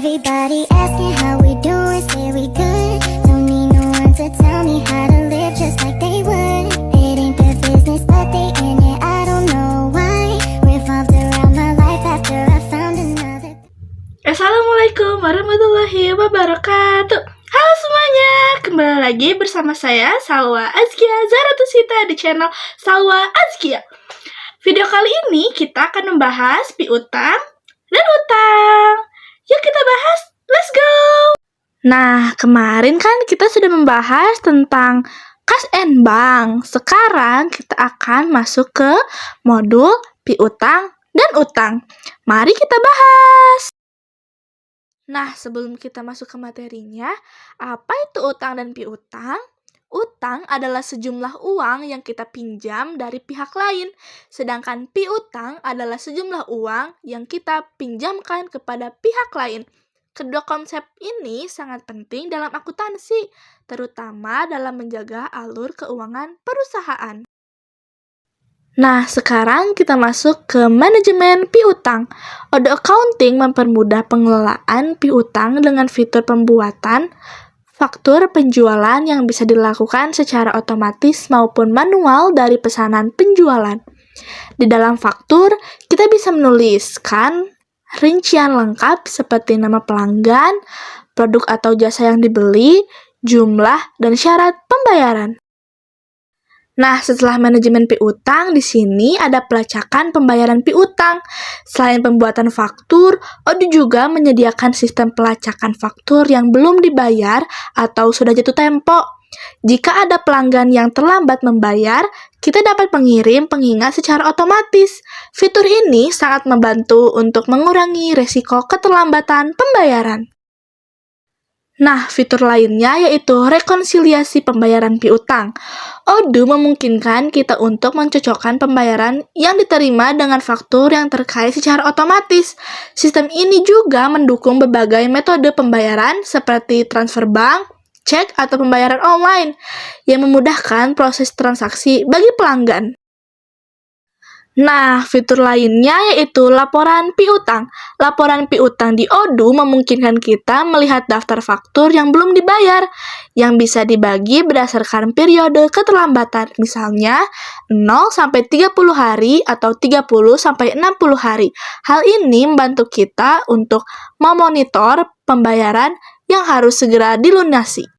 Everybody asking how we doing, say we good. Don't need no one to tell me how to live just like they would. It ain't their business, but they in it, I don't know why. Revolved around my life after I found another. Assalamualaikum warahmatullahi wabarakatuh. Halo semuanya, kembali lagi bersama saya Salwa Azkia Zaratusita di channel Salwa Azkia. Video kali ini kita akan membahas piutang dan utang. Yuk kita bahas, let's go! Nah, kemarin kan kita sudah membahas tentang kas and bank. Sekarang kita akan masuk ke modul piutang dan utang. Mari kita bahas. Nah, sebelum kita masuk ke materinya, apa itu utang dan piutang? Utang adalah sejumlah uang yang kita pinjam dari pihak lain, sedangkan piutang adalah sejumlah uang yang kita pinjamkan kepada pihak lain. Kedua konsep ini sangat penting dalam akuntansi, terutama dalam menjaga alur keuangan perusahaan. Nah, sekarang kita masuk ke manajemen piutang. Ode Accounting mempermudah pengelolaan piutang dengan fitur pembuatan faktur penjualan yang bisa dilakukan secara otomatis maupun manual dari pesanan penjualan. Di dalam faktur, kita bisa menuliskan rincian lengkap seperti nama pelanggan, produk atau jasa yang dibeli, jumlah, dan syarat pembayaran. Nah, setelah manajemen piutang, di sini ada pelacakan pembayaran piutang. Selain pembuatan faktur, Ode juga menyediakan sistem pelacakan faktur yang belum dibayar atau sudah jatuh tempo. Jika ada pelanggan yang terlambat membayar, kita dapat mengirim pengingat secara otomatis. Fitur ini sangat membantu untuk mengurangi resiko keterlambatan pembayaran. Nah, fitur lainnya yaitu rekonsiliasi pembayaran piutang. Ode memungkinkan kita untuk mencocokkan pembayaran yang diterima dengan faktur yang terkait secara otomatis. Sistem ini juga mendukung berbagai metode pembayaran seperti transfer bank, cek, atau pembayaran online yang memudahkan proses transaksi bagi pelanggan. Nah, fitur lainnya yaitu laporan piutang. Laporan piutang di Odoo memungkinkan kita melihat daftar faktur yang belum dibayar, yang bisa dibagi berdasarkan periode keterlambatan, misalnya 0-30 hari atau 30-60 hari. Hal ini membantu kita untuk memonitor pembayaran yang harus segera dilunasi.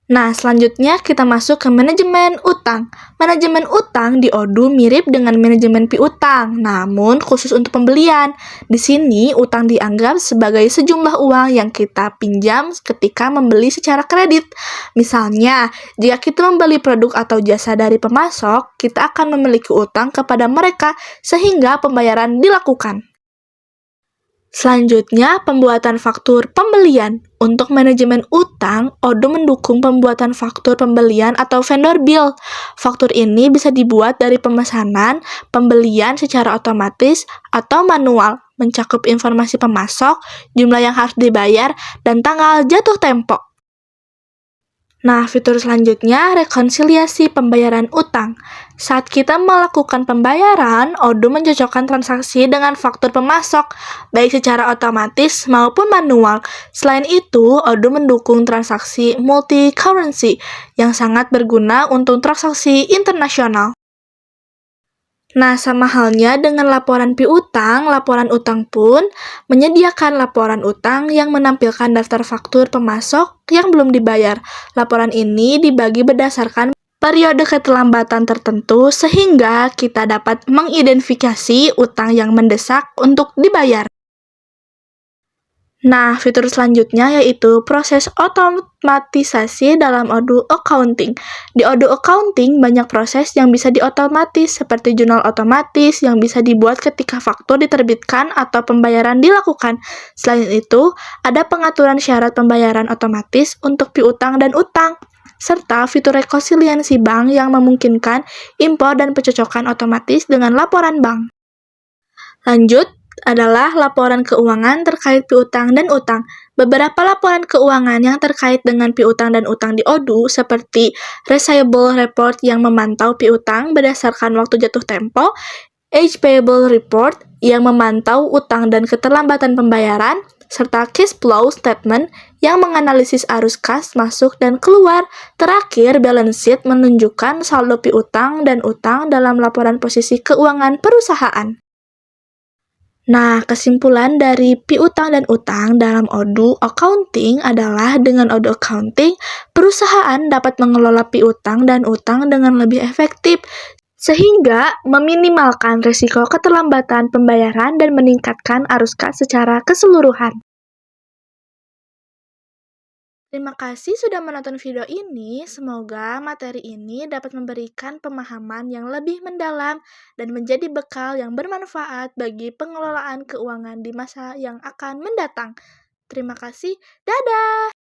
Nah, selanjutnya kita masuk ke manajemen utang. Manajemen utang di Odoo mirip dengan manajemen piutang, namun khusus untuk pembelian. Di sini, utang dianggap sebagai sejumlah uang yang kita pinjam ketika membeli secara kredit. Misalnya, jika kita membeli produk atau jasa dari pemasok, kita akan memiliki utang kepada mereka sehingga pembayaran dilakukan. Selanjutnya, pembuatan faktur pembelian. Untuk manajemen utang, Odoo mendukung pembuatan faktur pembelian atau vendor bill. Faktur ini bisa dibuat dari pemesanan, pembelian secara otomatis atau manual, mencakup informasi pemasok, jumlah yang harus dibayar, dan tanggal jatuh tempo. Nah, fitur selanjutnya, rekonsiliasi pembayaran utang. Saat kita melakukan pembayaran, Odoo mencocokkan transaksi dengan faktur pemasok, baik secara otomatis maupun manual. Selain itu, Odoo mendukung transaksi multi-currency yang sangat berguna untuk transaksi internasional. Nah, sama halnya dengan laporan piutang, laporan utang pun menyediakan laporan utang yang menampilkan daftar faktur pemasok yang belum dibayar. Laporan ini dibagi berdasarkan periode keterlambatan tertentu sehingga kita dapat mengidentifikasi utang yang mendesak untuk dibayar. Nah, fitur selanjutnya yaitu proses otomatisasi dalam Odoo Accounting. Di Odoo Accounting, banyak proses yang bisa diotomatis, seperti jurnal otomatis yang bisa dibuat ketika faktur diterbitkan atau pembayaran dilakukan. Selain itu, ada pengaturan syarat pembayaran otomatis untuk piutang dan utang, serta fitur rekonsiliasi bank yang memungkinkan impor dan pencocokan otomatis dengan laporan bank. Lanjut, adalah laporan keuangan terkait piutang dan utang. Beberapa laporan keuangan yang terkait dengan piutang dan utang di Odoo seperti Receivable Report yang memantau piutang berdasarkan waktu jatuh tempo, Age Payable Report yang memantau utang dan keterlambatan pembayaran, serta cash flow statement yang menganalisis arus kas masuk dan keluar. Terakhir, balance sheet menunjukkan saldo piutang dan utang dalam laporan posisi keuangan perusahaan. Nah, kesimpulan dari piutang dan utang dalam ODU accounting adalah dengan ODU accounting, perusahaan dapat mengelola piutang dan utang dengan lebih efektif, sehingga meminimalkan risiko keterlambatan pembayaran dan meningkatkan arus kas secara keseluruhan. Terima kasih sudah menonton video ini. Semoga materi ini dapat memberikan pemahaman yang lebih mendalam dan menjadi bekal yang bermanfaat bagi pengelolaan keuangan di masa yang akan mendatang. Terima kasih. Dadah!